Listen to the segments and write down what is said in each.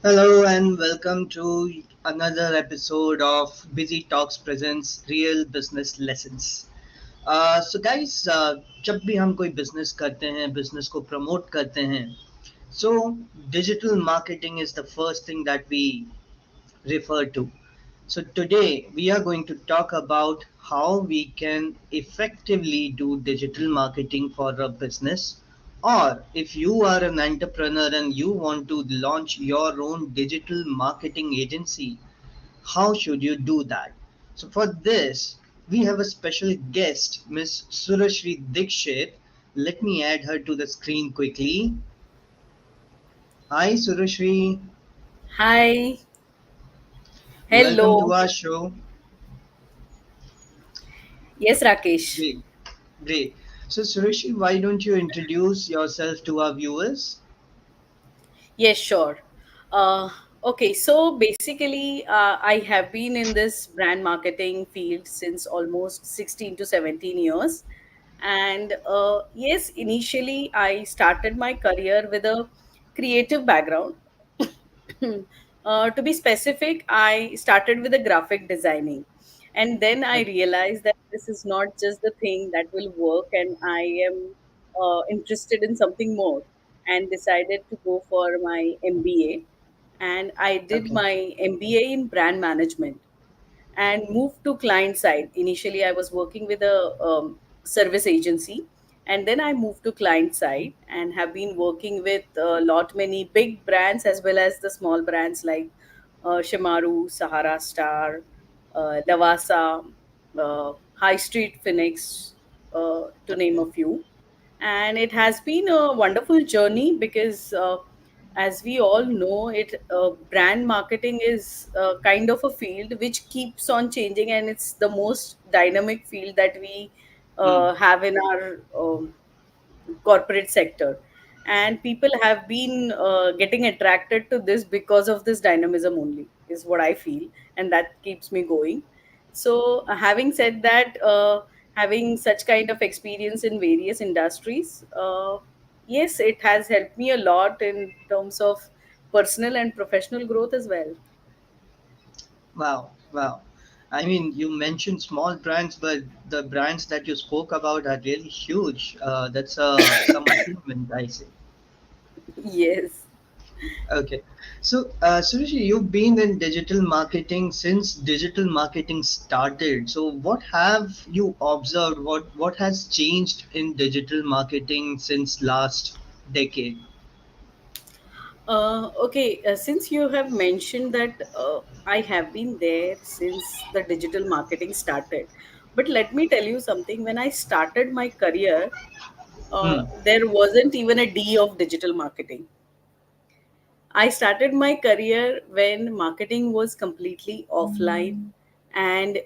Hello and welcome to another episode of Busy Talks presents Real Business Lessons. So guys, जब भी हम कोई business करते हैं, बिजनेस को प्रमोट करते हैं, so digital marketing is the first thing that we refer to. So today we are going to talk about how we can effectively do digital marketing for a business, or if you are an entrepreneur and you want to launch your own digital marketing agency, how should you do that? So for this we have a special guest, Miss Surashri Dikshit. Let me add her to the screen quickly. Hi Surashri, Hi, welcome to hello. our show. Yes, Rakesh. Great. Great. So, Suresh, why don't you introduce yourself to our viewers? Yes, sure. Uh, okay, so basically, I have been in this brand marketing field since almost 16 to 17 years. And yes, initially, I started my career with a creative background. To be specific, I started with the graphic designing. And then I realized that this is not just the thing that will work, and I am interested in something more and decided to go for my MBA. And I did Okay. my MBA in brand management and moved to client side. Initially, I was working with a service agency, and then I moved to client side and have been working with a lot many big brands as well as the small brands like Shimaru, Sahara Star, Lavasa, High Street Phoenix, to name Okay. a few. And it has been a wonderful journey because as we all know it, brand marketing is kind of a field which keeps on changing, and it's the most dynamic field that we Hmm. have in our corporate sector. And people have been getting attracted to this because of this dynamism only, is what I feel, and that keeps me going. So having said that, having such kind of experience in various industries, yes, it has helped me a lot in terms of personal and professional growth as well. Wow. Wow. I mean, you mentioned small brands, but the brands that you spoke about are really huge. That's some achievement, I say. Yes. Okay. So, Suresh, you've been in digital marketing since digital marketing started. So, what have you observed? What has changed in digital marketing since last decade? Okay, since you have mentioned that I have been there since the digital marketing started, but let me tell you something. When I started my career, Hmm. there wasn't even a D of digital marketing. I started my career when marketing was completely offline, and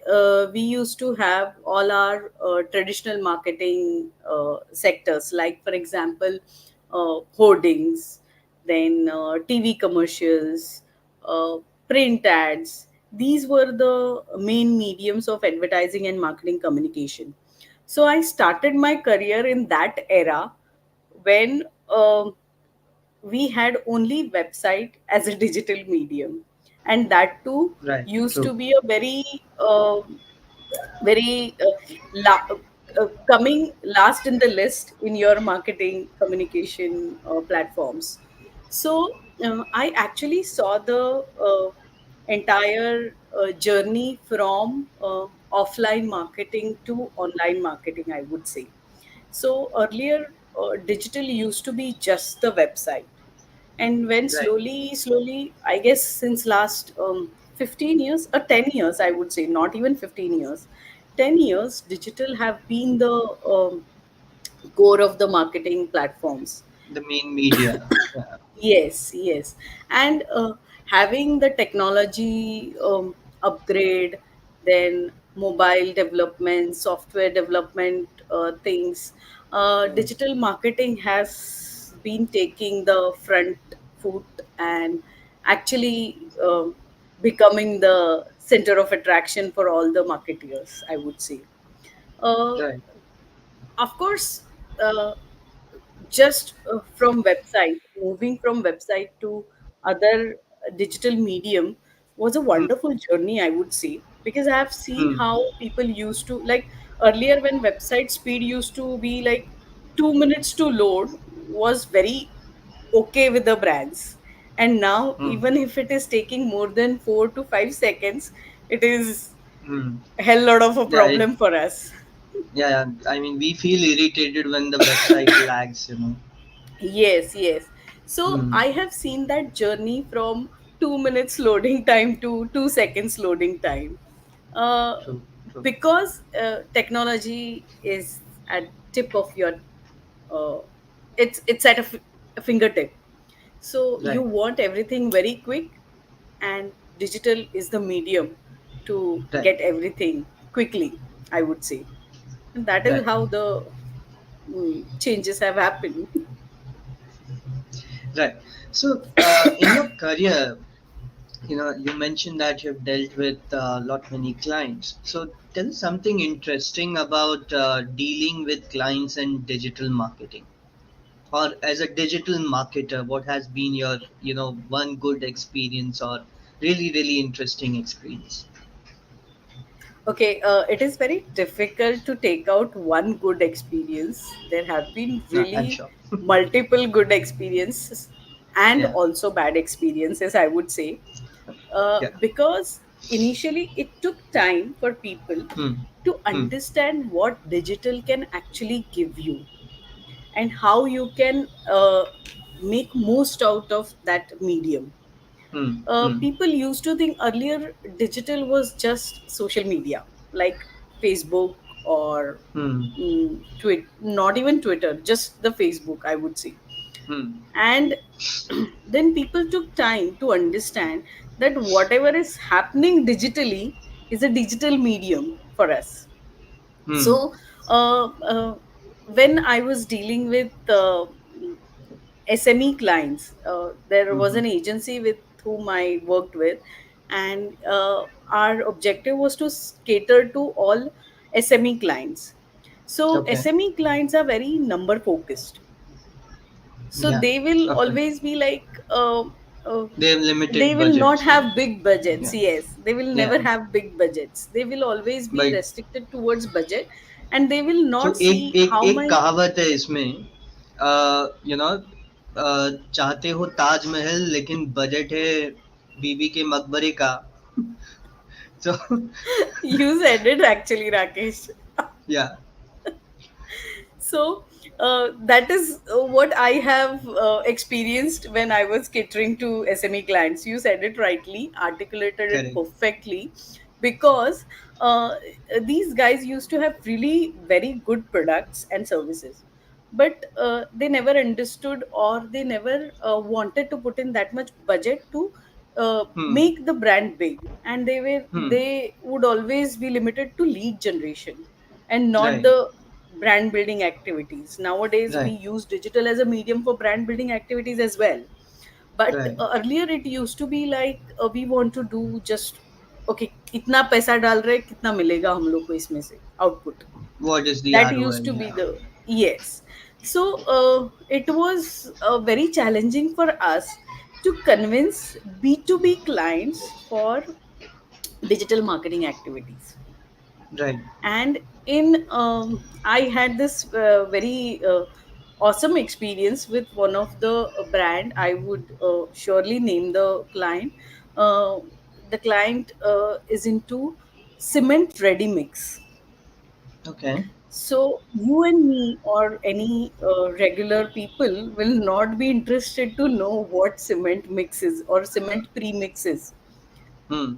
we used to have all our traditional marketing sectors, like, for example, hoardings, then TV commercials, print ads. These were the main mediums of advertising and marketing communication. So I started my career in that era when we had only website as a digital medium, and that too Right. used True. to be a very coming last in the list in your marketing communication platforms. So I actually saw the entire journey from offline marketing to online marketing, I would say. So earlier, digital used to be just the website, and when Right. slowly, I guess since last 15 years or 10 years, I would say, not even 15 years, 10 years, digital have been the core of the marketing platforms. The main media. Yeah. Yes, yes. And having the technology upgrade, then mobile development, software development things, digital marketing has been taking the front foot and actually becoming the center of attraction for all the marketeers, I would say. Uh, Right. of course, just from website, moving from website to other digital medium was a Hmm. wonderful journey, I would say, because I have seen Hmm. how people used to, like, earlier when website speed used to be like 2 minutes to load was very okay with the brands. And now, Hmm. even if it is taking more than 4 to 5 seconds, it is Hmm. a hell lot of a Yeah, problem for us. yeah, yeah. I mean, we feel irritated when the website lags, you know. Yes, yes. So Hmm. I have seen that journey from 2 minutes loading time to 2 seconds loading time. Uh, True, true. because technology is at tip of your, uh, it's at a fingertip. So you Right, want everything very quick, and digital is the medium to right, get everything quickly, I would say. And that is right, how the changes have happened. right. So, in your career, you know, you mentioned that you've dealt with a lot many clients. So, tell us something interesting about dealing with clients and digital marketing. Or as a digital marketer, what has been your, you know, one good experience or really, really interesting experience? Okay, it is very difficult to take out one good experience. There have been No, I'm really sure. multiple good experiences and Yeah, also bad experiences, I would say. yeah. Because initially it took time for people Hmm, to hmm, understand what digital can actually give you and how you can make most out of that medium. hmm, hmm, People used to think earlier digital was just social media like Facebook or hmm, not even Twitter, just the Facebook, I would say. hmm, And then people took time to understand that whatever is happening digitally is a digital medium for us. hmm, So when I was dealing with SME clients. There hmm, was hmm. an agency with whom I worked with, and our objective was to cater to all SME clients. So Okay. SME clients are very number focused. So Yeah. they will Okay. always be like, uh, They have they limited will not budgets. Yeah. have big budgets. Yeah. Yes, they will never Yeah. have big budgets. They will always be But restricted towards budget, and they will तो not एक see एक how एक my कहावत है इसमें, you know, चाहते हो ताजमहल लेकिन बजट है बीवी के मकबरे का. So you said it actually, Rakesh. yeah, So that is what I have experienced when I was catering to SME clients. You said it rightly, articulated it correct. perfectly, because uh, these guys used to have really very good products and services, but they never understood, or they never wanted to put in that much budget to Hmm. make the brand big, and Hmm. they would always be limited to lead generation and not Right. the brand building activities. Nowadays we Right. use digital as a medium for brand building activities as well, but Right. earlier it used to be like, we want to do just, okay, कितना पैसा डाल रहे, कितना मिलेगा हम लोग को इसमें से output. What is the That ROI? used to be Yeah. the, yes. So it was very challenging for us to convince B2B clients for digital marketing activities. Right. And in I had this very awesome experience with one of the brand. I would surely name the client. uh, the client is into cement ready mix. Okay. So you and me or any regular people will not be interested to know what cement mix is or cement premix is. Hmm.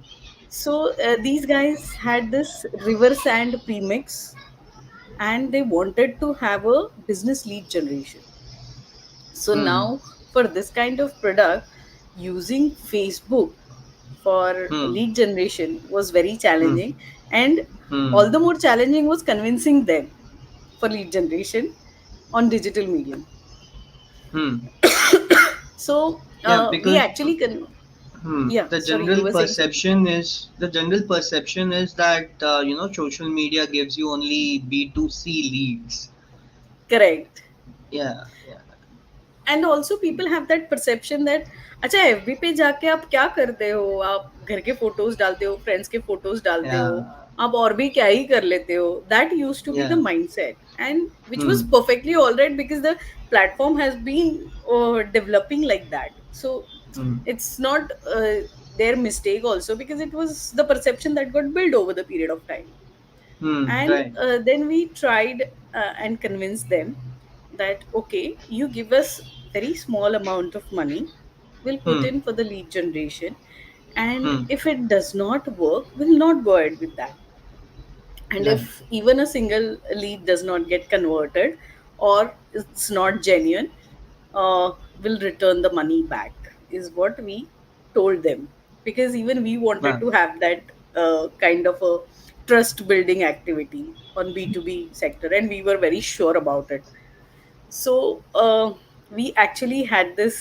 So these guys had this river sand premix, and they wanted to have a business lead generation. So Hmm. now, for this kind of product, using Facebook for Hmm. lead generation was very Hmm. challenging, and Hmm. all the more challenging was convincing them for lead generation on digital medium. Hmm. So Yeah, we because actually can. Yeah, the sorry, you general were saying something. perception is that you know, social media gives you only B2C leads. Correct. Yeah, yeah. And also people have that perception that अच्छा FB पे जाके आप क्या करते हो, आप घर के फोटोज डालते हो, फ्रेंड्स के फोटोज डालते हो, Yeah. आप और भी क्या ही कर लेते हो. That use to be the Yeah. Mindset and which was Hmm. Perfectly all right because the platform has been developing like that. So Hmm. it's not their mistake also, because it was the perception that got built over the period of time. Hmm. And Right. then we tried and convinced them that okay, you give us very small amount of money, we'll put Hmm. in for the lead generation, and Hmm. if it does not work, we'll not go ahead with that. And Right. if even a single lead does not get converted or it's not genuine, we'll return the money back, is what we told them. Because even we wanted Wow. to have that kind of a trust building activity on B2B sector, and we were very sure about it. So we actually had this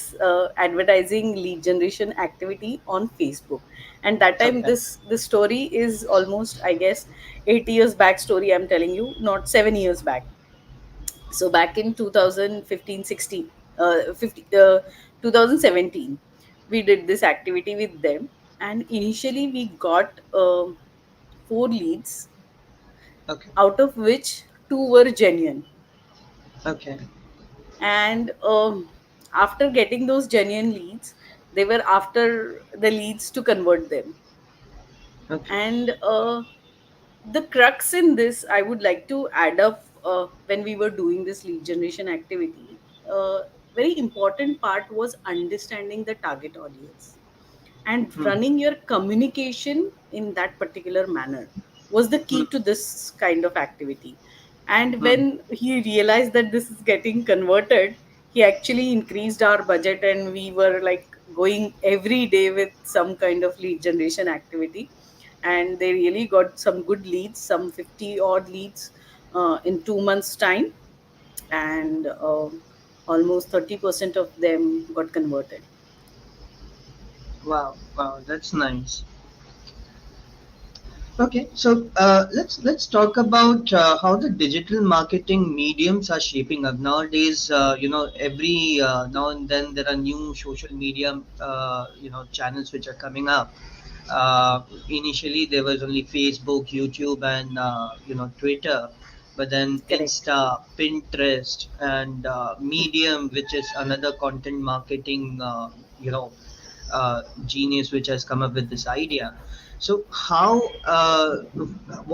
advertising lead generation activity on Facebook, and that time Okay. this story is almost, I guess, 8 years back story. I'm telling you, not 7 years back. So back in 2015, 16, 2017, we did this activity with them, and initially we got four leads, Okay. out of which two were genuine. Okay. And after getting those genuine leads, they were after the leads to convert them. Okay. And the crux in this, I would like to add up, when we were doing this lead generation activity, very important part was understanding the target audience and Hmm. running your communication in that particular manner was the Hmm. key to this kind of activity. And Hmm. when he realized that this is getting converted, he actually increased our budget, and we were like going every day with some kind of lead generation activity. And they really got some good leads, some 50 odd leads in 2 months time. And almost 30% of them got converted. Wow. Wow. That's nice. Okay, so let's talk about how the digital marketing mediums are shaping up nowadays. Every now and then there are new social media channels which are coming up. Initially, there was only Facebook, YouTube, and Twitter, but then Correct. Insta, Pinterest, and Medium, which is another content marketing genius which has come up with this idea. So,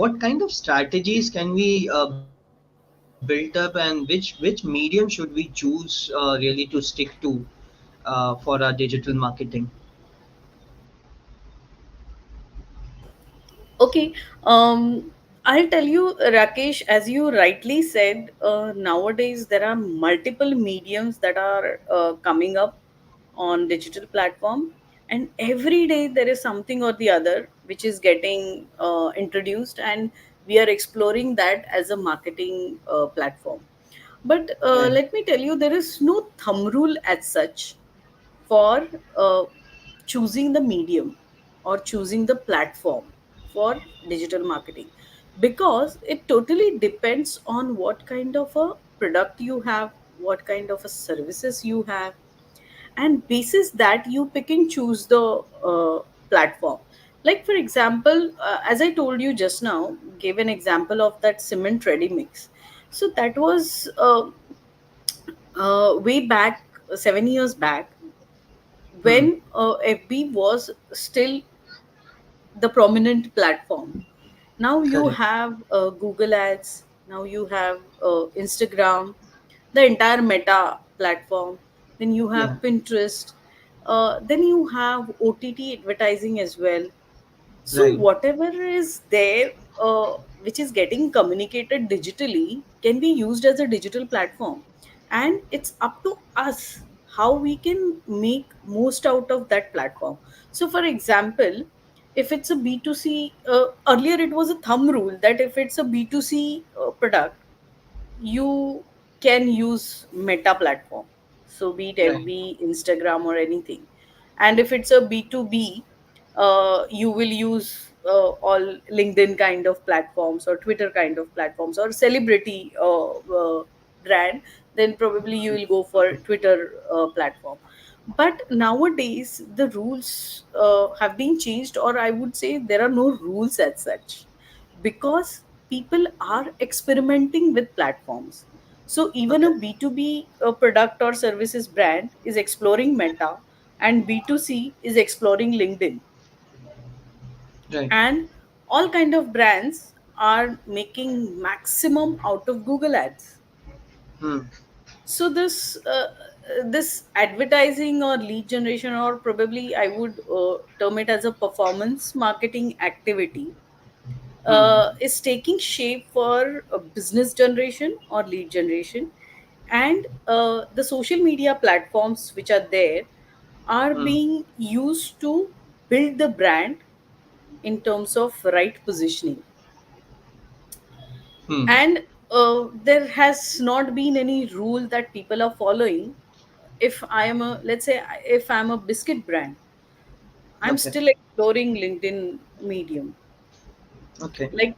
what kind of strategies can we build up, and which medium should we choose really to stick to for our digital marketing? Okay. I'll tell you, Rakesh, as you rightly said, nowadays there are multiple mediums that are coming up on digital platform, and every day there is something or the other which is getting introduced, and we are exploring that as a marketing platform. But Right. let me tell you, there is no thumb rule as such for uh, choosing the medium or choosing the platform for digital marketing, because it totally depends on what kind of a product you have, what kind of a services you have, and basis that you pick and choose the platform. Like for example, as I told you just now, gave an example of that cement ready mix. So that was way back, 7 years back, Hmm. when FB was still the prominent platform. Now you Correct. have Google Ads, now you have Instagram, the entire Meta platform, then you have Yeah. Pinterest, then you have OTT advertising as well. So Right. whatever is there, which is getting communicated digitally, can be used as a digital platform, and it's up to us how we can make most out of that platform. So, for example, if it's a B2C, earlier it was a thumb rule that if it's a B2C product, you can use Meta platform. So be it Right. FB, Instagram, or anything. And if it's a B2B, you will use all LinkedIn kind of platforms or Twitter kind of platforms or celebrity brand. then probably you will go for Twitter platform. But nowadays the rules have been changed, or I would say there are no rules as such, because people are experimenting with platforms. So even a Okay. B2B product or services brand is exploring Meta, and B2C is exploring LinkedIn, Right. and all kind of brands are making maximum out of Google ads. Hmm. So this advertising or lead generation, or probably I would term it as a performance marketing activity, Hmm. is taking shape for business generation or lead generation. And the social media platforms which are there are Hmm. being used to build the brand in terms of right positioning. Hmm. And there has not been any rule that people are following. If I am a, let's say, if I'm a biscuit brand, I'm Okay. still exploring LinkedIn medium. Okay. Like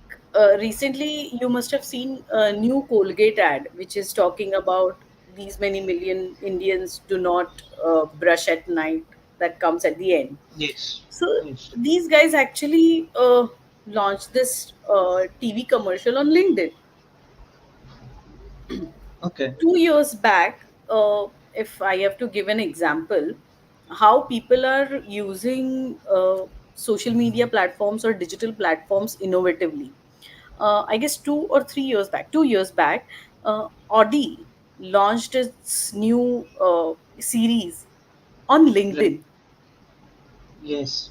recently you must have seen a new Colgate ad which is talking about these many million Indians do not brush at night, that comes at the end. Yes. So Yes. these guys actually launched this TV commercial on LinkedIn Okay. 2 years back. If I have to give an example, how people are using social media platforms or digital platforms innovatively. I guess 2 or 3 years back, 2 years back, Audi launched its new series on Right. LinkedIn. Yes.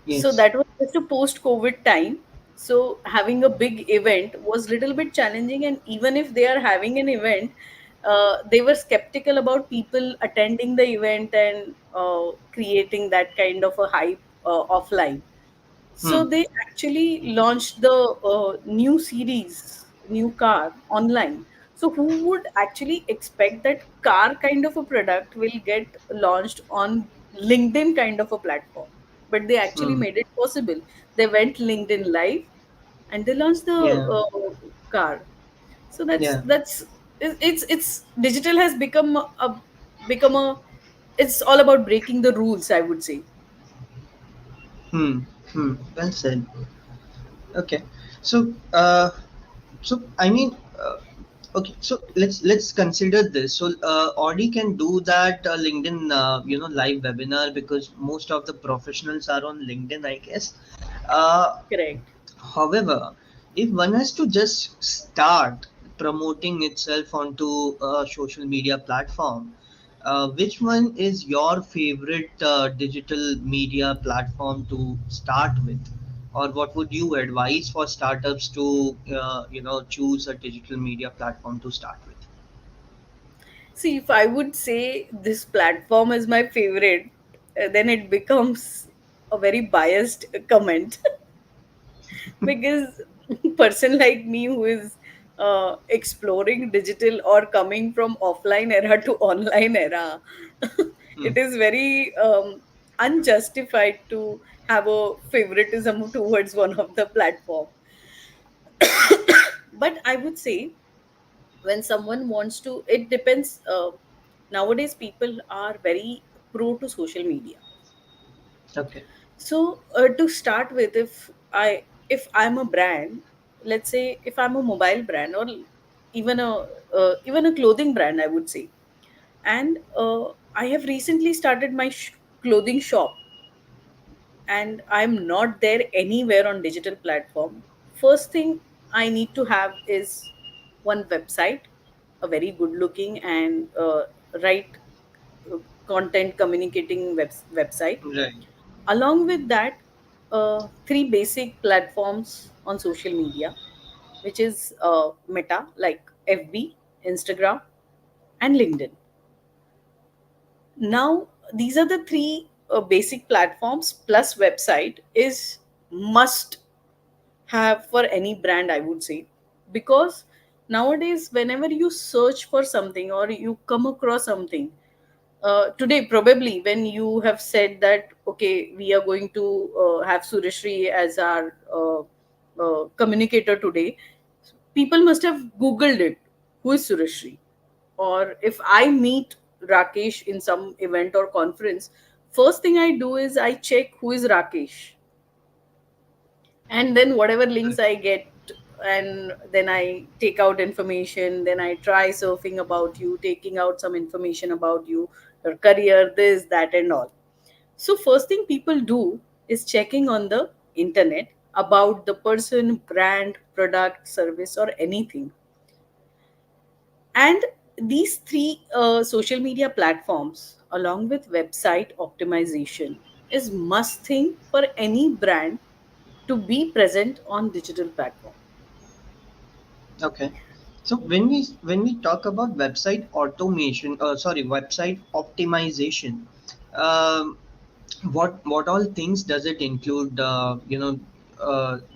So Yes. that was just a post COVID time. So having a big event was little bit challenging, and even if they are having an event, they were skeptical about people attending the event and creating that kind of a hype offline. Hmm. So they actually launched the new series, new car online. So who would actually expect that car kind of a product will get launched on LinkedIn kind of a platform? But they actually Hmm. made it possible. They went LinkedIn live and they launched the Yeah. car. So that's Yeah. that's it's digital has become a it's all about breaking the rules, I would say. Hmm. Hmm. Well said. Okay. So, so I mean, okay. So let's consider this. So, Audi can do that LinkedIn, live webinar because most of the professionals are on LinkedIn, I guess. Uh, Correct. However, if one has to just start promoting itself onto a social media platform, which one is your favorite digital media platform to start with? Or what would you advise for startups to, choose a digital media platform to start with? See, if I would say this platform is my favorite, then it becomes a very biased comment because person like me who is exploring digital or coming from offline era to online era, Hmm. it is very unjustified to have a favoritism towards one of the platform. But I would say when someone wants to, it depends. Nowadays people are very pro to social media. Okay. So to start with, if I'm a brand, let's say if I'm a mobile brand, or even a clothing brand, I would say, and I have recently started my clothing shop, and I'm not there anywhere on digital platform. First thing I need to have is one website, a very good looking and right uh, content communicating website. Right. Along with that, three basic platforms on social media, which is Meta, like FB, Instagram, and LinkedIn. Now these are the three basic platforms, plus website is must have for any brand, I would say. Because nowadays whenever you search for something or you come across something, today probably when you have said that okay, we are going to have Surashri as our communicator today, people must have googled it, who is Surashri, or if I meet Rakesh in some event or conference, first thing I do is I check who is Rakesh, and then whatever links I get, and then I take out information, then I try surfing about you, taking out some information about you, your career, this, that, and all. So first thing people do is checking on the internet about the person, brand, product, service, or anything. And these three social media platforms, along with website optimization, is must thing for any brand to be present on digital platform. Okay. So when we talk about website automation, sorry, website optimization, um, what all things does it include?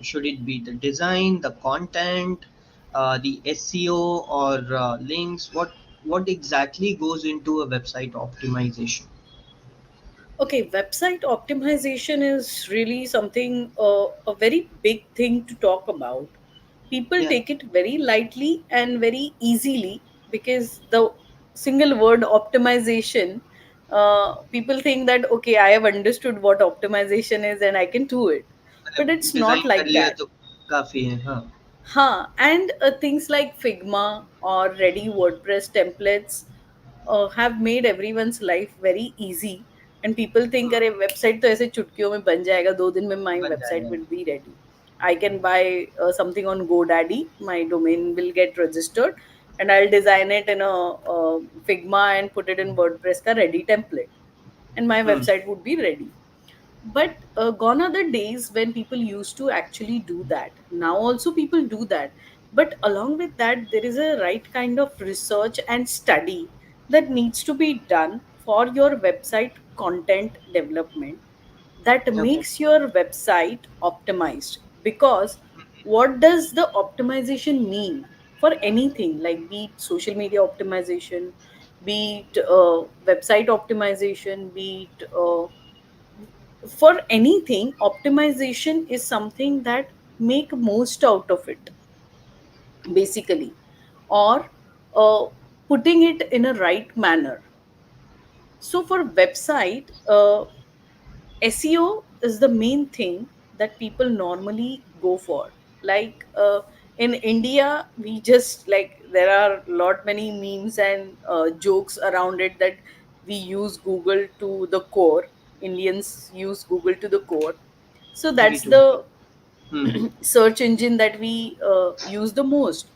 Should it be the design, the content, the SEO, or links? What exactly goes into a website optimization? Okay, website optimization is really something, a very big thing to talk about. People Yeah, take it very lightly and very easily because the single word optimization, people think that, okay, I have understood what optimization is and I can do it. But मतलब it's not design कर like लिया that. तो काफी है हाँ. Huh. And things like Figma or ready WordPress templates have made everyone's life very easy. And people think, हम्म, अरे website तो ऐसे चुटकियों में बन जाएगा, 2 दिन में my बन website जाएगा. will be ready. I can buy something on GoDaddy, my domain will get registered, and I'll design it in a Figma and put it in WordPress ka ready template, and my hmm. website would be ready. But gone are the days when people used to actually do that. Now also people do that, but along with that there is a right kind of research and study that needs to be done for your website content development, that Okay. makes your website optimized. Because what does the optimization mean for anything, like be it social media optimization, be it website optimization, be it for anything, optimization is something that make most out of it, basically, or uh, putting it in a right manner. So for website, SEO is the main thing that people normally go for. Like in India, we just like there are lot many memes and jokes around it that we use Google to the core. Indians use Google to the core. So We that's do. the Hmm. search engine that we use the most.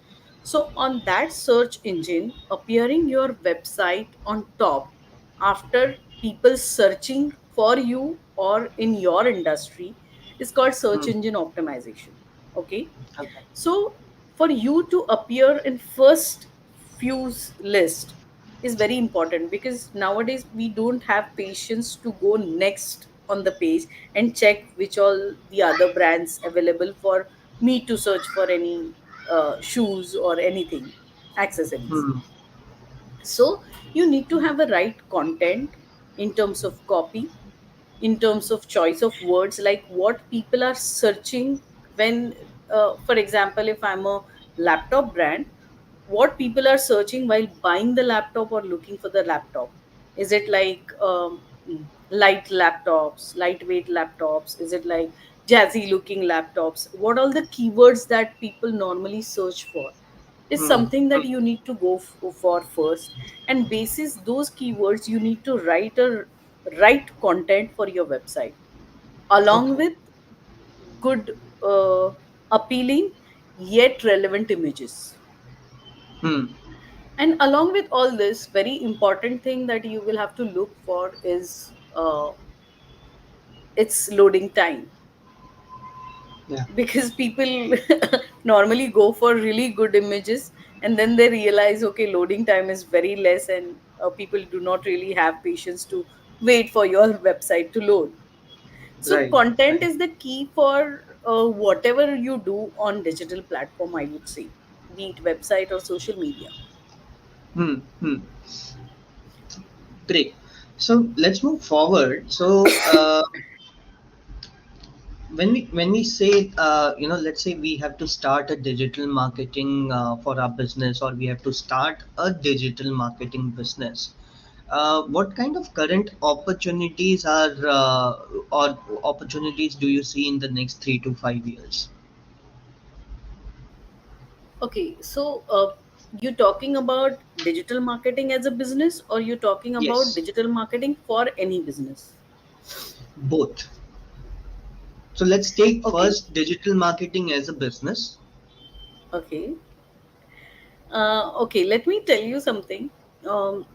So, on that search engine, appearing your website on top after people searching for you or in your industry is called search Hmm. engine optimization. Okay, Okay. so for you to appear in first few list is very important, because nowadays we don't have patience to go next on the page and check which all the other brands available for me to search for any shoes or anything, accessories. Hmm. So you need to have a right content in terms of copy, in terms of choice of words, like what people are searching when, for example, if I'm a laptop brand, what people are searching while buying the laptop or looking for the laptop. Is it like light laptops, lightweight laptops? Is it like jazzy looking laptops? What all the keywords that people normally search for is Hmm. something that Hmm. you need to go for first. And basis those keywords, you need to write content for your website, along Okay. with good, appealing yet relevant images. Hmm. And along with all this, very important thing that you will have to look for is its loading time. Yeah. Because people normally go for really good images, and then they realize, okay, loading time is very less, and people do not really have patience to wait for your website to load. So Right. content Right. is the key for whatever you do on digital platform, I would say, be it website or social media. Hmm. Hmm. Great. So let's move forward. So When we say let's say we have to start a digital marketing for our business, or we have to start a digital marketing business, what kind of current opportunities are or opportunities do you see in the next 3 to 5 years? Okay, so you talking about digital marketing as a business, or you talking about Yes, digital marketing for any business? both. So let's take Okay, first digital marketing as a business. okay, okay. Let me tell you something. Um,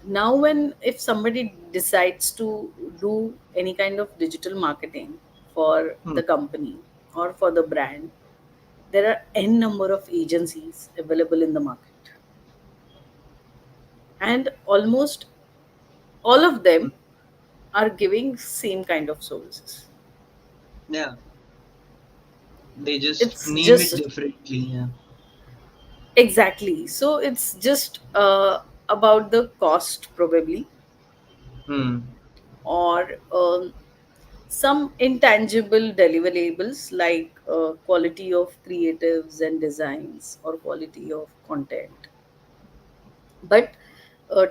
Now, when if somebody decides to do any kind of digital marketing for Hmm. the company or for the brand, there are n number of agencies available in the market, and almost all of Hmm. them are giving same kind of services. Yeah, they just It's name it just differently. Yeah. exactly, so it's just about the cost probably, Hmm. or some intangible deliverables like quality of creatives and designs or quality of content, but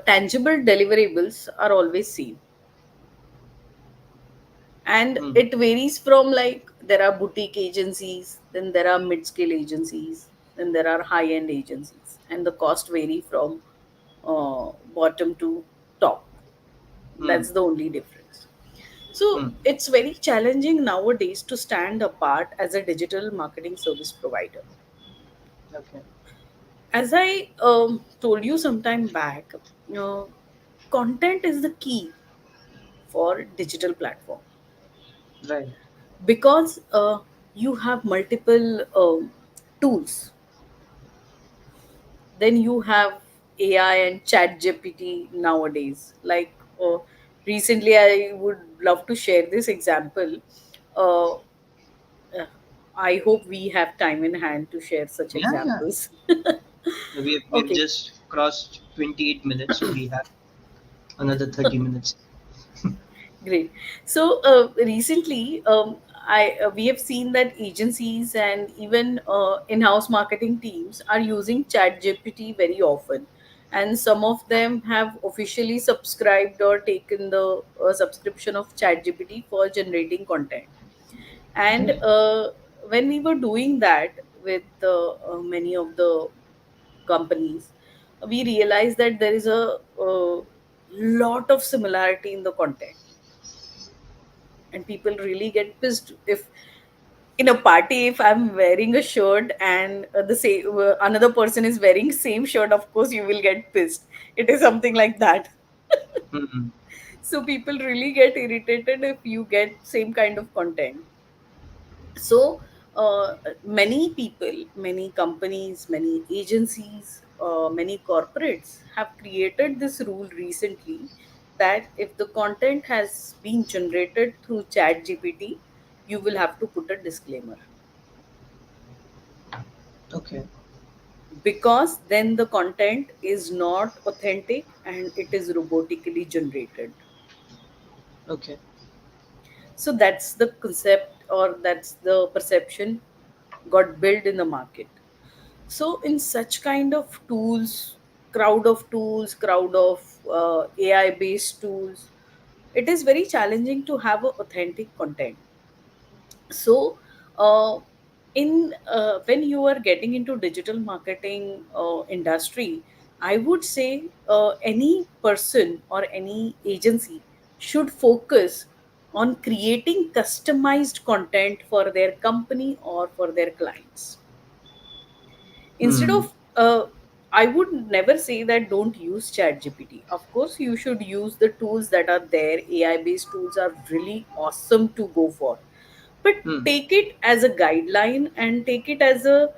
tangible deliverables are always seen, and Hmm. it varies from, like, there are boutique agencies, then there are mid-scale agencies, then there are high-end agencies, and the cost vary from bottom to top. Hmm. That's the only difference. So Hmm. it's very challenging nowadays to stand apart as a digital marketing service provider. Okay. As I told you some time back, uh, content is the key for digital platform, Right. because you have multiple tools. Then you have AI and chat GPT nowadays. Like, recently, I would love to share this example. Uh, I hope we have time in hand to share such Yeah, yeah. examples. We've Okay, just crossed 28 minutes, so we have another 30 minutes. great. So recently, I we have seen that agencies and even in-house marketing teams are using ChatGPT very often, and some of them have officially subscribed or taken the subscription of ChatGPT for generating content. And when we were doing that with many of the companies, we realized that there is a lot of similarity in the content, and people really get pissed if in a party, if I'm wearing a shirt and the same another person is wearing same shirt, of course you will get pissed. It is something like that. Hmm. So people really get irritated if you get same kind of content. So many people, many companies, many agencies, many corporates have created this rule recently, that if the content has been generated through chat gpt, you will have to put a disclaimer, Okay. because then the content is not authentic and it is robotically generated. Okay. So that's the concept, or that's the perception got built in the market. So in such kind of tools, crowd of AI based tools, it is very challenging to have a authentic content. So in when you are getting into digital marketing industry, I would say any person or any agency should focus on creating customized content for their company or for their clients, instead Hmm. of I would never say that don't use chat gpt. Of course you should use the tools that are there. AI based tools are really awesome to go for, but Hmm. take it as a guideline and take it as a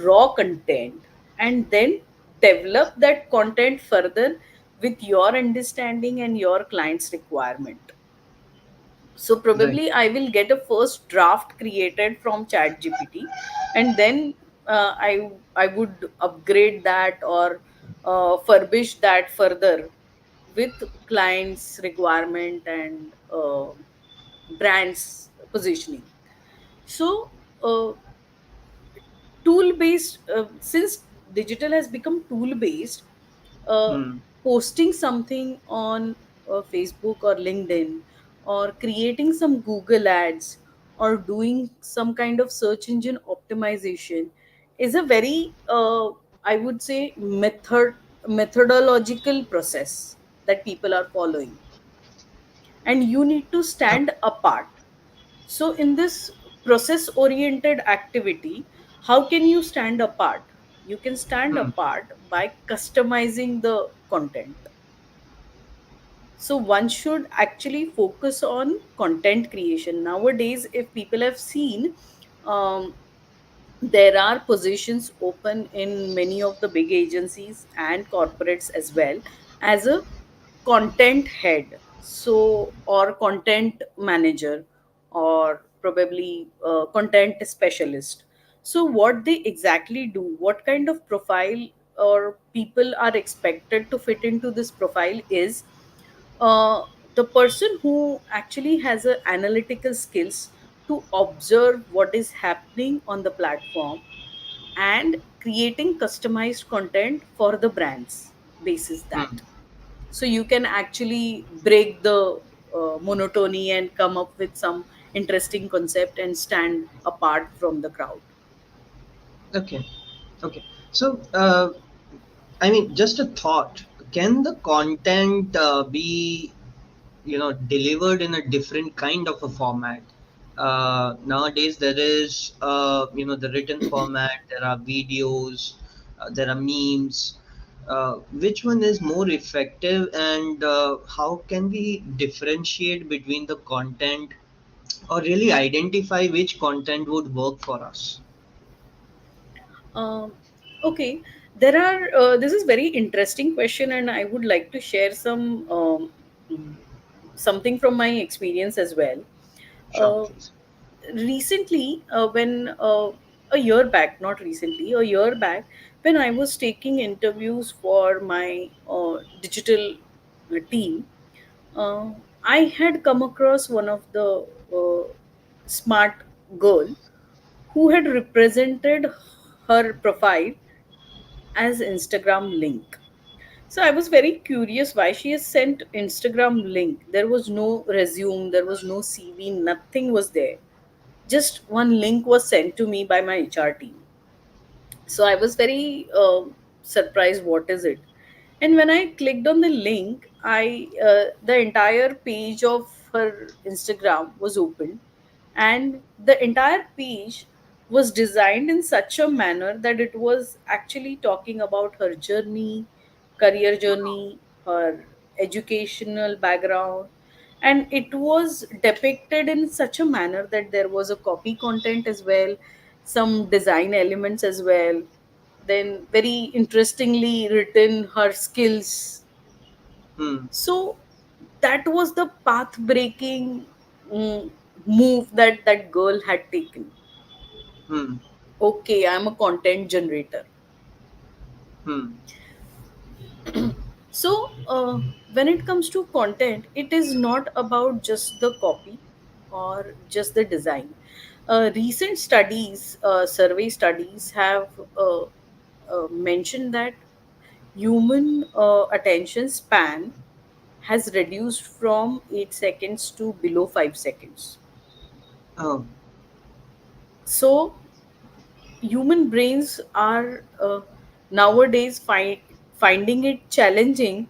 raw content, and then develop that content further with your understanding and your client's requirement. So Right. probably I will get a first draft created from chat gpt, and then I would upgrade that or furbish that further with clients requirement and brands positioning. So tool based, since digital has become tool based, uh, Hmm. posting something on Facebook or LinkedIn, or creating some Google ads, or doing some kind of search engine optimization is a very, I would say, methodological process that people are following, and you need to stand Okay. apart. So, in this process oriented activity, how can you stand apart? You can stand Hmm. apart by customizing the content. So, one should actually focus on content creation. Nowadays, if people have seen, um, there are positions open in many of the big agencies and corporates as well, as a content head, so, or content manager, or probably content specialist. So what they exactly do, what kind of profile or people are expected to fit into this profile is, uh, the person who actually has a analytical skills to observe what is happening on the platform, and creating customized content for the brands basis Hmm. that. So you can actually break the monotony and come up with some interesting concept and stand apart from the crowd. Okay. Okay. So, I mean, just a thought. Can the content be, delivered in a different kind of a format? Nowadays, there is, the written format. There are videos. There are memes. Which one is more effective, and how can we differentiate between the content, or really identify which content would work for us? um, okay, there are this is very interesting question, and I would like to share some something from my experience as well. Sure, uh, please. Recently, when a year back, not recently, a year back, when I was taking interviews for my digital team, uh, I had come across one of the smart girl who had represented her profile as Instagram link. So I was very curious why she has sent Instagram link. There was no resume, there was no CV, nothing was there. Just one link was sent to me by my HR team. So I was very surprised, what is it? And when I clicked on the link, I the entire page of her Instagram was opened, and the entire page was designed in such a manner that it was actually talking about her journey, career journey, her educational background, and it was depicted in such a manner that there was a copy content as well, some design elements as well, then very interestingly written her skills. Hmm. So that was the path breaking mm, move that that girl had taken. Hmm. Okay, I'm a content generator. Hmm. So when it comes to content, it is not about just the copy or just the design. Recent studies, survey studies have mentioned that human attention span has reduced from 8 seconds to below 5 seconds. Oh. So human brains are nowadays finding it challenging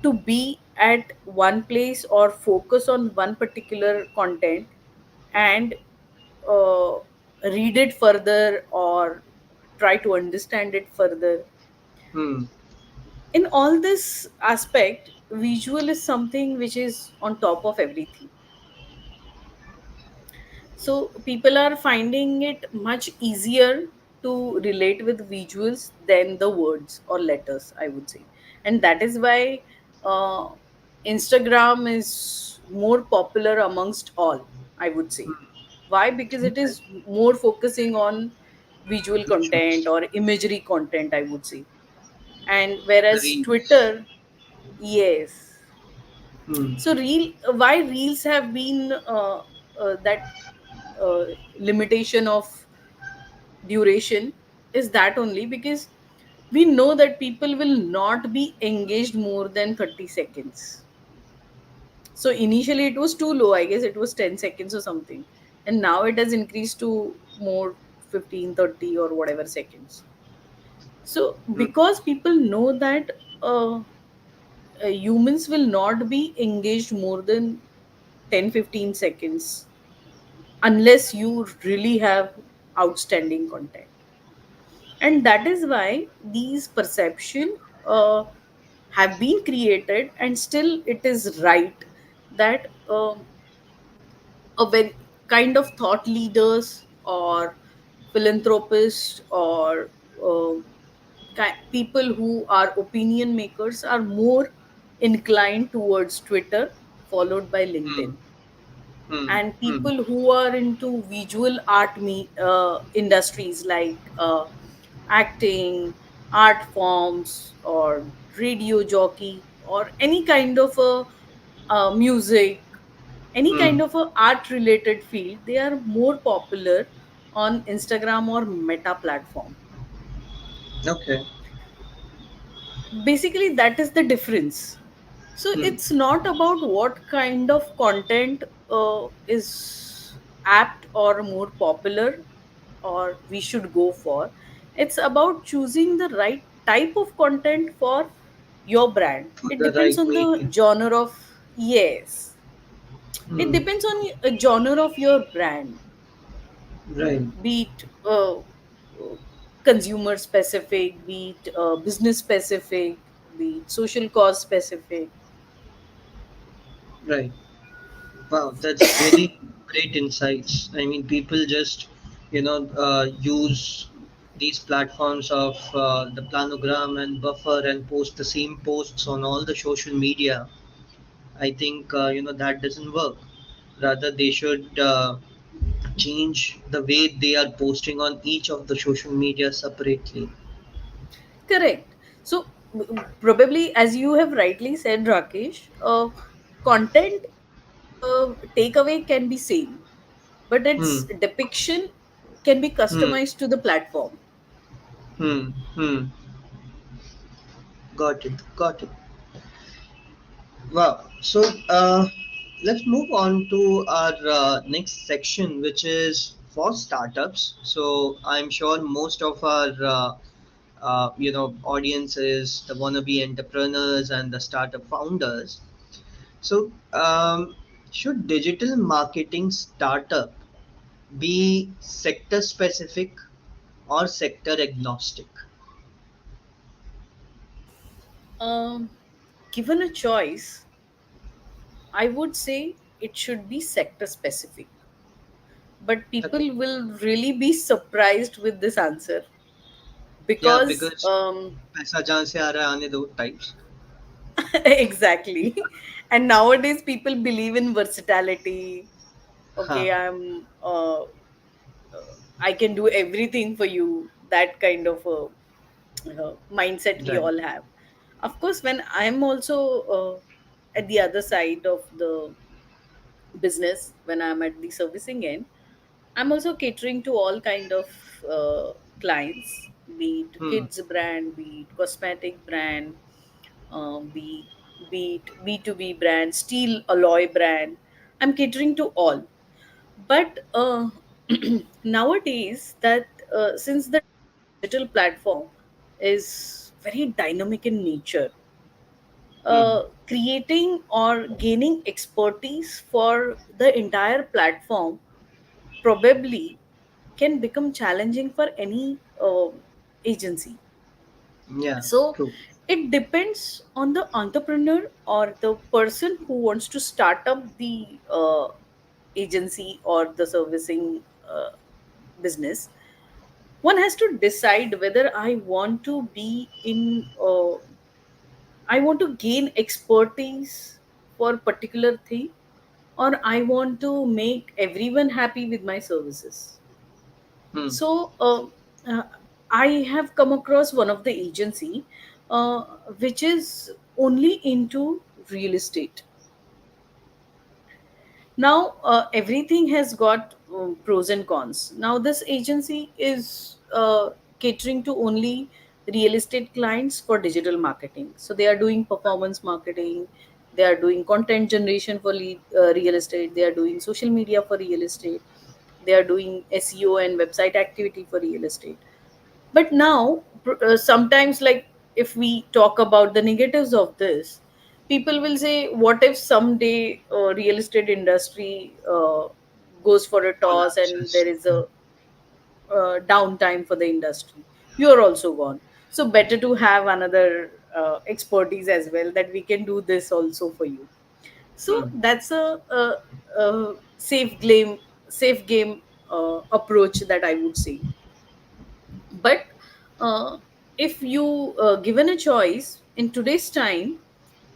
to be at one place or focus on one particular content, and uh, read it further or try to understand it further. Hmm. In all this aspect, visual is something which is on top of everything. So people are finding it much easier to relate with visuals than the words or letters, I would say. And that is why uh, Instagram is more popular amongst all, I would say. Why? Because it is more focusing on visual content Visuals. or imagery content, I would say. And whereas Reels. Twitter, yes. Hmm. So why reels have been that. limitation of duration is that only because we know that people will not be engaged more than 30 seconds. So initially it was too low, I guess it was 10 seconds or something. And now it has increased to more 15, 30, or whatever seconds. So mm, because people know that humans will not be engaged more than 10, 15 seconds unless you really have outstanding content. And that is why these perception have been created, and still it is right that a very kind of thought leaders or philanthropists or people who are opinion makers are more inclined towards Twitter, followed by mm, LinkedIn. mm, And mm, people who are into visual art industries like acting, art forms, or radio jockey, or any kind of music, any kind mm. of a art related field, they are more popular on Instagram or Meta platform. Okay. Basically that is the difference. So Mm, it's not about what kind of content is apt or more popular or we should go for. It's about choosing the right type of content for your brand. for It the depends right on the medium. genre of, yes, it Mm, depends on a genre of your brand. right, Be it consumer specific, be it business specific, be it social cause specific. right. Wow, that's really great insights. I mean, people just, use these platforms of the planogram and buffer and post the same posts on all the social media. I think, that doesn't work. Rather, they should change the way they are posting on each of the social media separately. Correct. So probably, as you have rightly said, Rakesh, content takeaway can be same, but its Hmm, depiction can be hmm, customized to the platform. hmm, hmm. Got it, got it. Wow. So let's move on to our next section, which is for startups. So I'm sure most of our audience is the wannabe entrepreneurs and the startup founders. So should digital marketing startup be sector specific or sector agnostic? Um, Given a choice, I would say it should be sector specific. But Okay. people will really be surprised with this answer Yeah, because because पैसा जहाँ से आ रहा है आने दो types. exactly. And nowadays people believe in versatility. Okay, हाँ. I can do everything for you. That kind of a mindset we Right. all have. Of course, when I'm also at the other side of the business, when I'm at the servicing end, I'm also catering to all kind of clients, be it Hmm. kids brand, be it cosmetic brand, be it B2B brand, steel alloy brand. I'm catering to all. But nowadays, that since the digital platform is very dynamic in nature, Hmm. creating or gaining expertise for the entire platform probably can become challenging for any agency. Yeah. So True. it depends on the entrepreneur or the person who wants to start up the agency or the servicing business. One has to decide whether I want to be in, I want to gain expertise for a particular thing, or I want to make everyone happy with my services. Hmm. So uh, I have come across one of the agency uh, which is only into real estate. Now everything has got pros and cons. Now this agency is catering to only real estate clients for digital marketing, so they are doing performance marketing, they are doing content generation for real estate, they are doing social media for real estate, they are doing SEO and website activity for real estate. But now sometimes, like, if we talk about the negatives of this, people will say, what if someday real estate industry goes for a toss and Collapses. there is a downtime for the industry, you are also gone. So better to have another expertise as well, that we can do this also for you. So Hmm. that's a safe game approach that I would say. But uh, if you given a choice in today's time,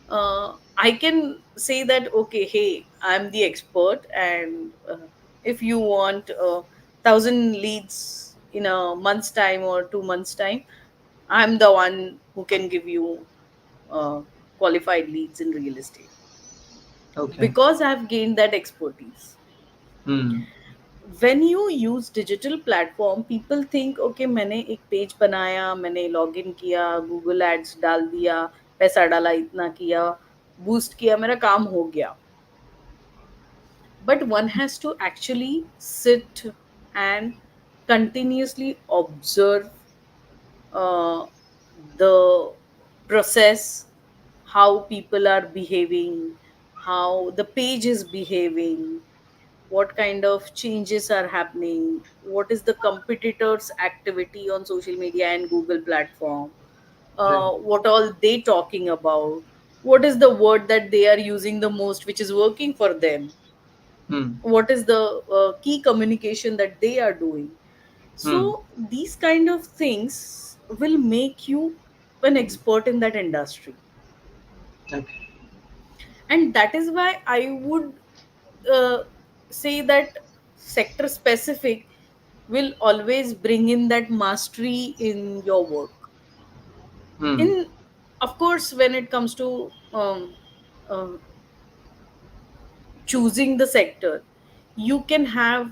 I can say that, okay, hey, I'm the expert, and if you want 1,000 leads in a month's time or 2 months time, I'm the one who can give you uh, qualified leads in real estate, Okay. because I've gained that expertise. Hmm. When you use digital platform, people think, okay, मैंने एक page बनाया, मैंने login किया, Google ads डाल दिया, पैसा डाला, इतना किया, बूस्ट किया, मेरा काम हो गया. But one has to actually sit and continuously observe uh, the process, how people are behaving, how the page is behaving, what kind of changes are happening, what is the competitors activity on social media and Google platform, Right. what all they talking about, what is the word that they are using the most which is working for them, Hmm. what is the key communication that they are doing. Hmm. So these kind of things will make you an expert in that industry. Okay. And that is why I would uh, say that sector specific will always bring in that mastery in your work. Hmm. In, of course, when it comes to uh, choosing the sector, you can have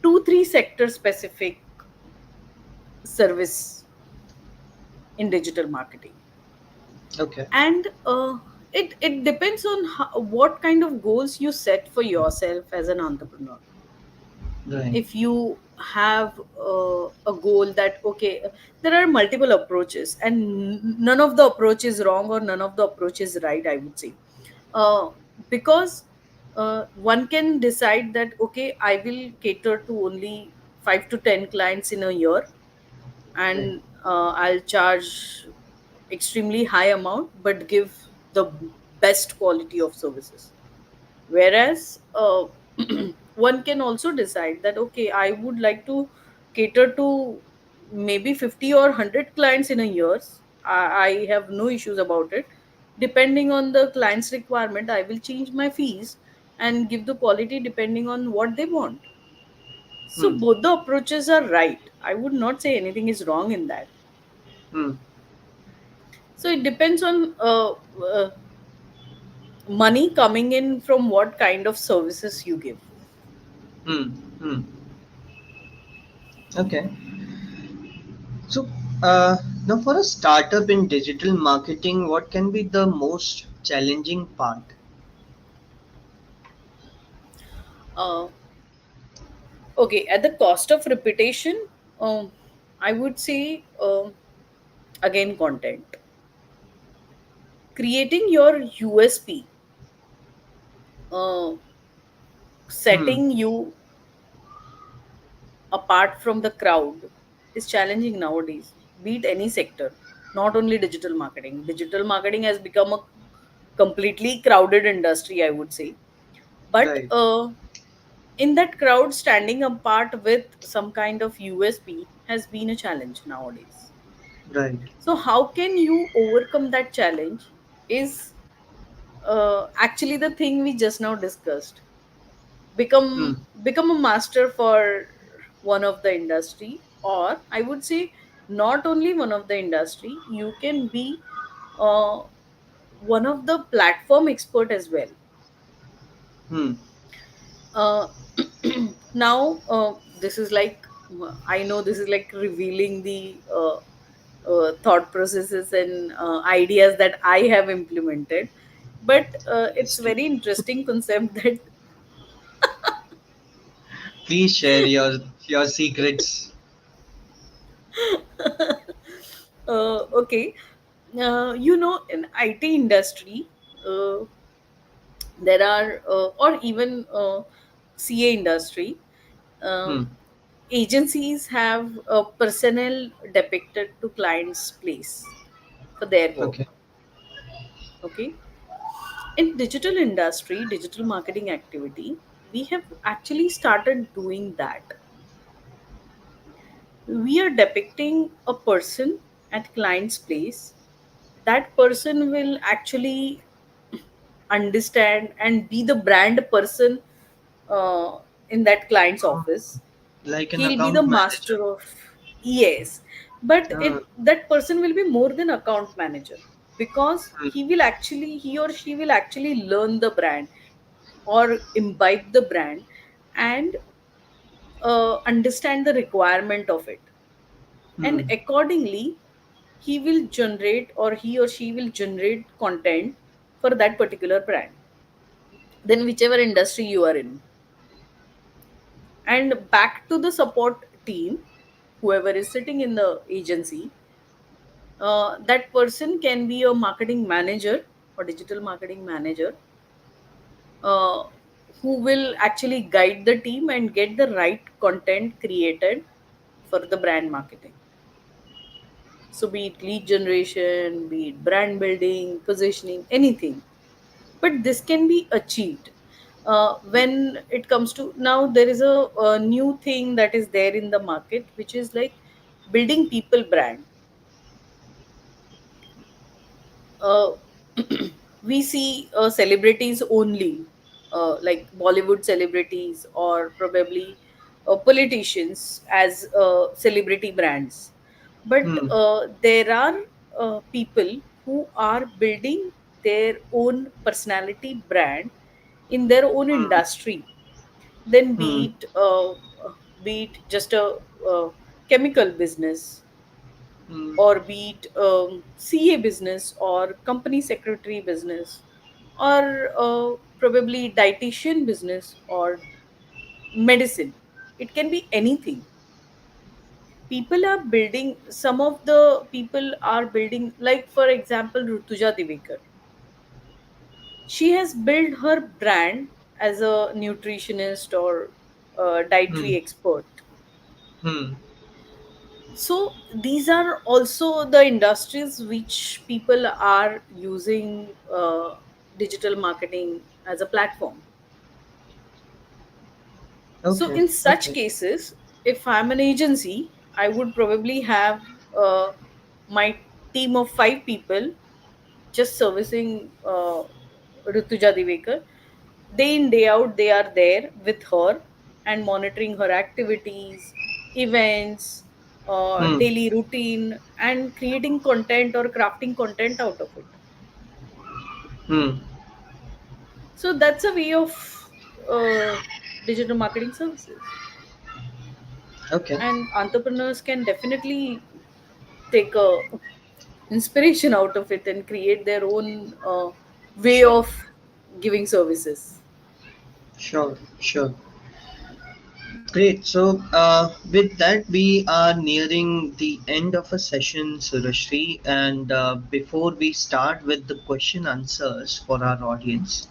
2 3 sector specific service in digital marketing. Okay. And it depends on what kind of goals you set for yourself as an entrepreneur. Right. If you have a goal that, okay, there are multiple approaches, and none of the approach is wrong or none of the approach is right, I would say. uh, because one can decide that, okay, I will cater to only 5 to 10 clients in a year, Right. and I'll charge extremely high amount but give the best quality of services. Whereas one can also decide that, okay, I would like to cater to maybe 50 or 100 clients in a year. I have no issues about it. Depending on the client's requirement, I will change my fees and give the quality depending on what they want. So Hmm. both the approaches are right. I would not say anything is wrong in that. Hmm. So it depends on money coming in from what kind of services you give. Hmm. Hmm. Okay. So, uh, now for a startup in digital marketing, what can be the most challenging part? Uh, okay, at the cost of reputation, I would say, again, content. Creating your USP, uh, Hmm. setting you apart from the crowd is challenging nowadays, be it any sector, not only digital marketing. Digital marketing has become a completely crowded industry, I would say. But Right. in that crowd, standing apart with some kind of USP has been a challenge nowadays. Right. So how can you overcome that challenge is actually the thing we just now discussed. Hmm. Become a master for one of the industry, or I would say not only one of the industry, you can be uh, one of the platform expert as well. Hmm. uh, now this is like, I know this is like revealing the thought processes and ideas that I have implemented, but Please it's do. very interesting concept that Please share your secrets. okay, in IT industry, uh, there are or even CA industry, Hmm. um, agencies have personnel depicted to clients place for their work. Okay. Okay, in digital industry, digital marketing activity, we have actually started doing that. We are depicting a person at client's place. That person will actually understand and be the brand person uh, in that client's office. Like an He'll be the account manager. master of, yes, but Ah. that person will be more than account manager, because Hmm. he or she will actually learn the brand or imbibe the brand and understand the requirement of it, and Hmm. accordingly he will generate, or he or she will generate content for that particular brand, then whichever industry you are in. And back to the support team, whoever is sitting in the agency, that person can be a marketing manager or digital marketing manager, uh, who will actually guide the team and get the right content created for the brand marketing. So be it lead generation, be it brand building, positioning, anything, but this can be achieved when it comes to, now there is a new thing that is there in the market, which is like building people brand. uh, we see celebrities only, like Bollywood celebrities or probably politicians as celebrity brands. But Hmm. there are people who are building their own personality brand in their own Hmm. industry. Then Hmm. be it just a chemical business, Hmm. or be it CA business or company secretary business, or probably dietitian business or medicine. It can be anything. People are building, some of the people are building, like for example, Rutuja Divekar. She has built her brand as a nutritionist or Hmm. dietary expert. Hmm. So these are also the industries which people are using digital marketing as a platform. So Okay. in such Okay. cases, if I'm an agency, I would probably have uh, my team of 5 people just servicing Rutuja Divekar. Day in, day out, they are there with her and monitoring her activities, events, Hmm. daily routine, and creating content or crafting content out of it. Hmm. So that's a way of uh, digital marketing services. Okay. And entrepreneurs can definitely take a inspiration out of it and create their own way Sure. of giving services. Sure. Sure. Great. So, with that, we are nearing the end of a session, Surashri. And before we start with the question answers for our audience,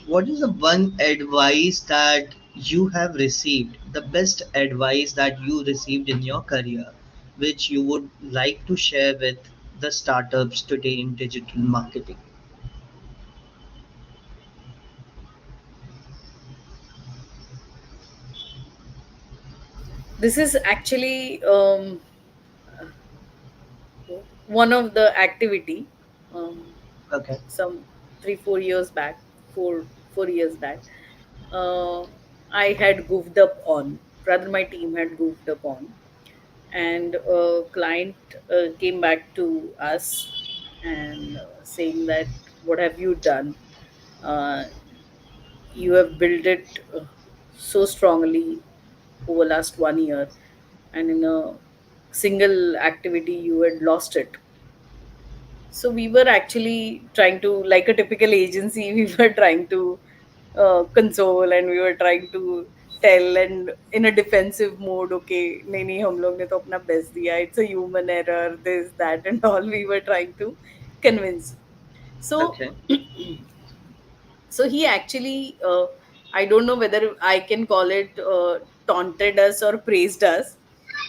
what is the one advice that you have received, the best advice that you received in your career, which you would like to share with the startups today in digital marketing? This is actually one of the activity, um, Okay. some 3 4 years back, 4 4 years back, uh, I had goofed up on, rather my team had goofed up on, and a client came back to us and saying that, what have you done? uh, you have built it so strongly over last 1 year, and in a single activity you had lost it. So we were actually trying to, like a typical agency, we were trying to console, and we were trying to tell, and in a defensive mode, okay, nahi nahi, hum log ne to apna best diya, it's a human error, this that and all, we were trying to convince. So Okay. so he actually, I don't know whether I can call it, taunted us or praised us,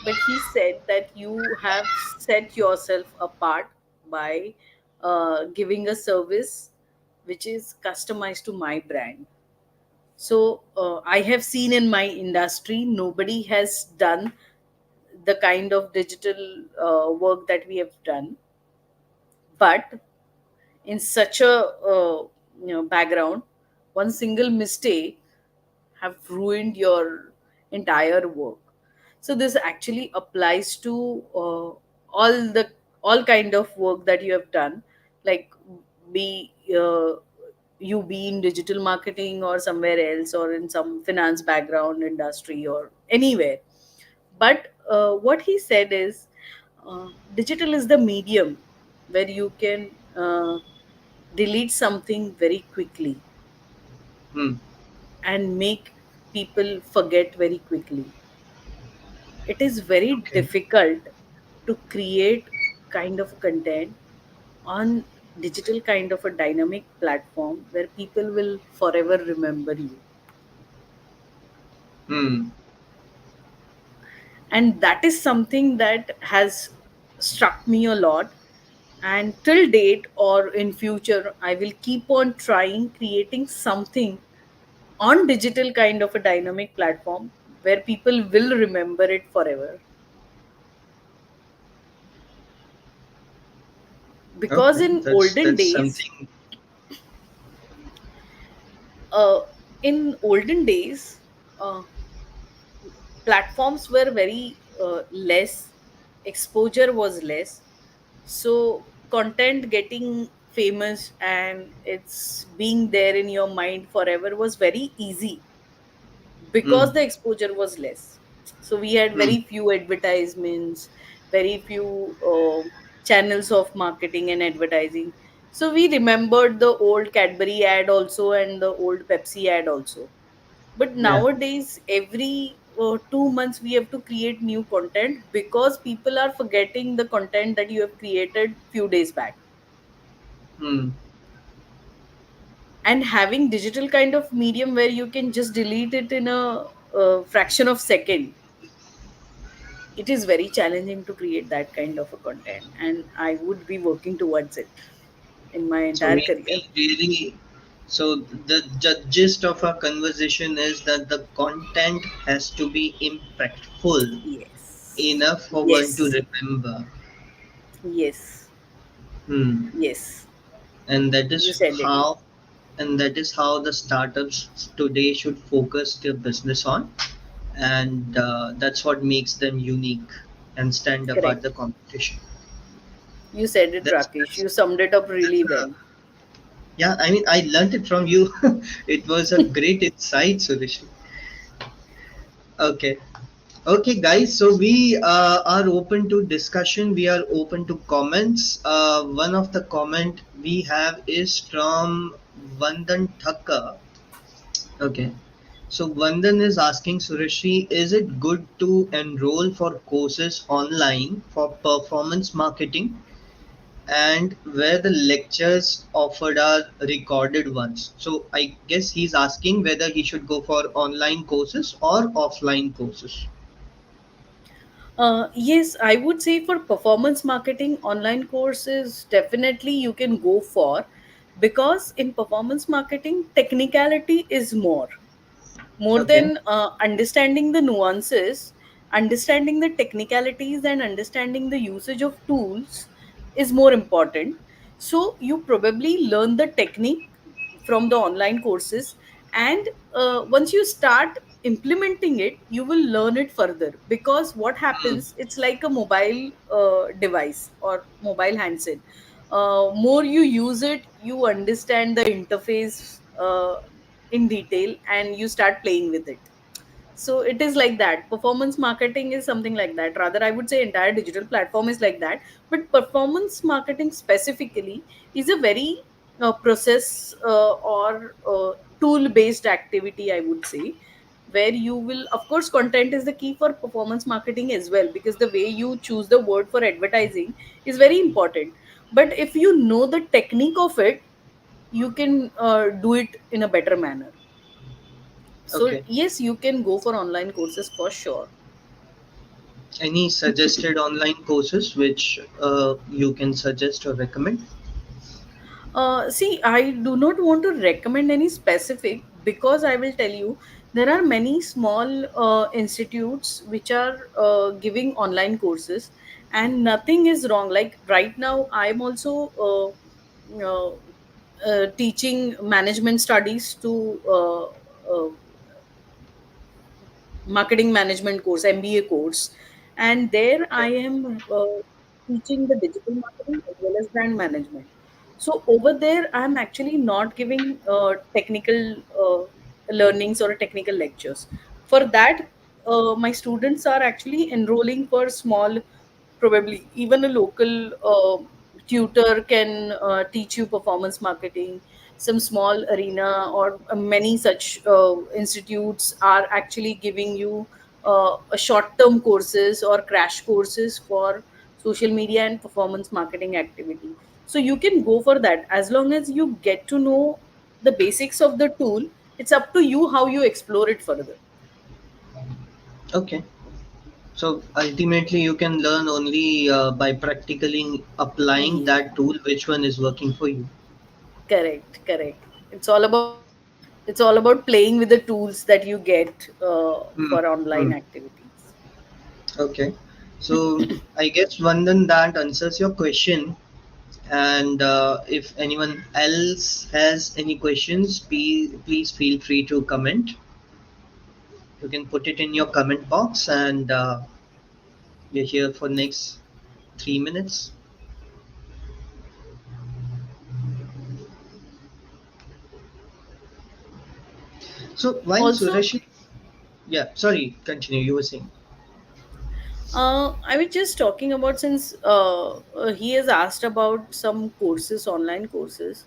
but he said that you have set yourself apart by giving a service which is customized to my brand. So I have seen in my industry nobody has done the kind of digital work that we have done, but in such a background, one single mistake have ruined your entire work. So this actually applies to all kind of work that you have done, like be you be in digital marketing or somewhere else, or in some finance background industry or anywhere. But what he said is, digital is the medium where you can delete something very quickly Hmm. and make people forget very quickly. It is very Okay. difficult to create kind of content on digital kind of a dynamic platform where people will forever remember you. Hmm. And that is something that has struck me a lot, and till date or in future I will keep on trying creating something on digital kind of a dynamic platform where people will remember it forever. Because Okay. in olden That's days, something. uh, in olden days, platforms were very less, exposure was less, so content getting famous and it's being there in your mind forever was very easy Hmm. because the exposure was less. So we had Hmm. very few advertisements, very few channels of marketing and advertising. So we remembered the old Cadbury ad also and the old Pepsi ad also. But Yeah. nowadays every 2 months we have to create new content because people are forgetting the content that you have created few days back. Hmm. And having digital kind of medium where you can just delete it in a, fraction of second, it is very challenging to create that kind of a content, and I would be working towards it in my So entire career. we really. So the gist of our conversation is that the content has to be impactful Yes, enough for one to yes, remember. yes, Hmm. yes, And that you is said it. how and that is how the startups today should focus their business on, and that's what makes them unique and stand apart the Correct. competition. You said it, That's Rakesh. You summed it up really well. yeah. I mean, I learned it from you. It was a great insight, Surashri. Okay. Okay, guys. So we are open to discussion. We are open to comments. One of the comment we have is from Vandan Thakkar. Okay. So Vandan is asking Surashri, is it good to enroll for courses online for performance marketing and where the lectures offered are recorded ones? So I guess he's asking whether he should go for online courses or offline courses. Yes, I would say for performance marketing, online courses definitely you can go for, because in performance marketing, technicality is more Okay. than understanding the nuances. Understanding the technicalities and understanding the usage of tools is more important. So you probably learn the technique from the online courses, and once you start implementing it you will learn it further, because what Hmm. happens, it's like a mobile device or mobile handset. More you use it, you understand the interface, in detail and you start playing with it. So it is like that. Performance marketing is something like that. Rather, I would say entire digital platform is like that. But performance marketing specifically is a very process or tool based activity, I would say, where you will, of course, content is the key for performance marketing as well, because the way you choose the word for advertising is very important. But if you know the technique of it, you can do it in a better manner. So Okay. yes, you can go for online courses for sure. Any suggested online courses which you can suggest or recommend? See, I do not want to recommend any specific, because I will tell you there are many small institutes which are giving online courses, and nothing is wrong. Like right now, I am also teaching management studies to marketing management course, MBA course, and there I Okay. am teaching the digital marketing as well as brand management. So over there, I am actually not giving technical learnings or technical lectures. For that, my students are actually enrolling for small, probably even a local tutor can teach you performance marketing. Some small arena or many such institutes are actually giving you a short term courses or crash courses for social media and performance marketing activity. So you can go for that as long as you get to know the basics of the tool. It's up to you how you explore it further. Okay. So ultimately, you can learn only by practically applying Ye- that tool, which one is working for you. Correct, correct. It's all about playing with the tools that you get Hmm. for online Hmm. activities. Okay. So I guess Vandan, that answers your question. And if anyone else has any questions, please feel free to comment. You can put it in your comment box, and we're here for next 3 minutes. So while Also, Surashri, yeah, sorry, continue. You were saying. I was just talking about, since he has asked about some courses, online courses.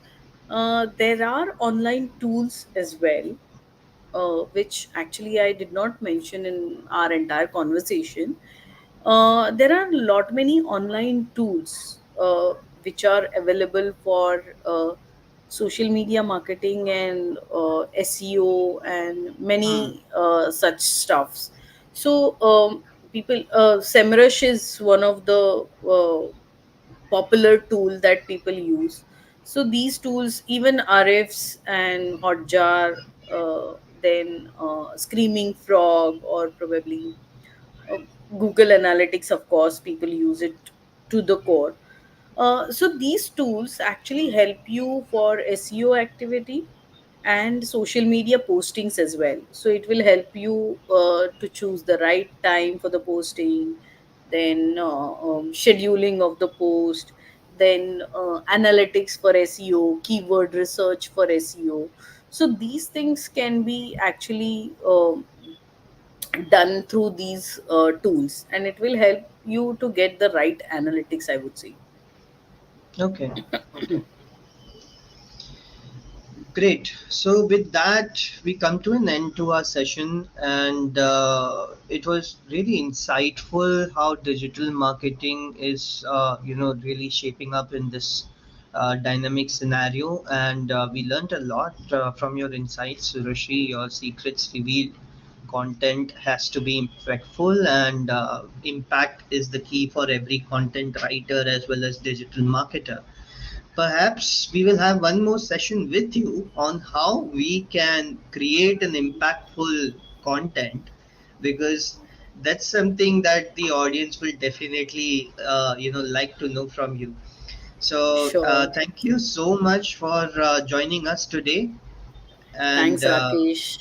There are online tools as well, which actually I did not mention in our entire conversation. There are lot many online tools which are available for social media marketing and SEO and Hmm. many such stuffs. So people, Semrush is one of the popular tool that people use. So these tools, even RFs and Hotjar, then Screaming Frog, or probably uh, Google Analytics, of course, people use it to the core. So these tools actually help you for SEO activity and social media postings as well. So it will help you to choose the right time for the posting, then scheduling of the post, then analytics for SEO, keyword research for SEO. So these things can be actually done through these tools, and it will help you to get the right analytics, I would say. Okay. Okay. Great. So with that, we come to an end to our session, and it was really insightful how digital marketing is, really shaping up in this dynamic scenario. And we learned a lot from your insights, Surushi. Your secrets revealed. Content has to be impactful, and impact is the key for every content writer as well as digital marketer. Perhaps we will have one more session with you on how we can create an impactful content, because that's something that the audience will definitely like to know from you. So Sure. thank you so much for joining us today, and Thanks, Rakesh.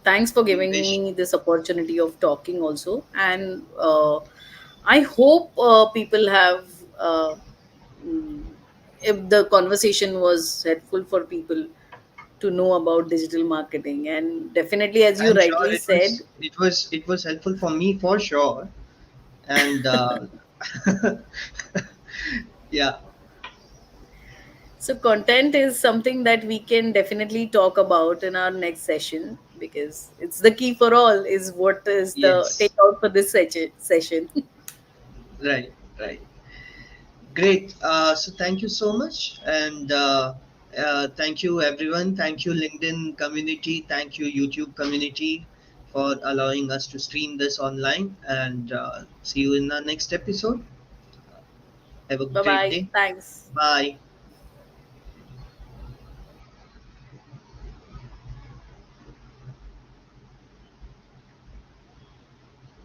Thanks for we giving wish. me this opportunity of talking also. And I hope people have, uh, mm, if the conversation was helpful for people, to know about digital marketing. And definitely, as you I'm sure rightly it said, was it was helpful for me for sure. And yeah, so content is something that we can definitely talk about in our next session, because it's the key for all, is what is the yes, takeout for this session. right, right. Great. So thank you so much, and thank you everyone. Thank you LinkedIn community. Thank you YouTube community for allowing us to stream this online. And see you in the next episode. Have a Bye great bye. day. Thanks. Bye.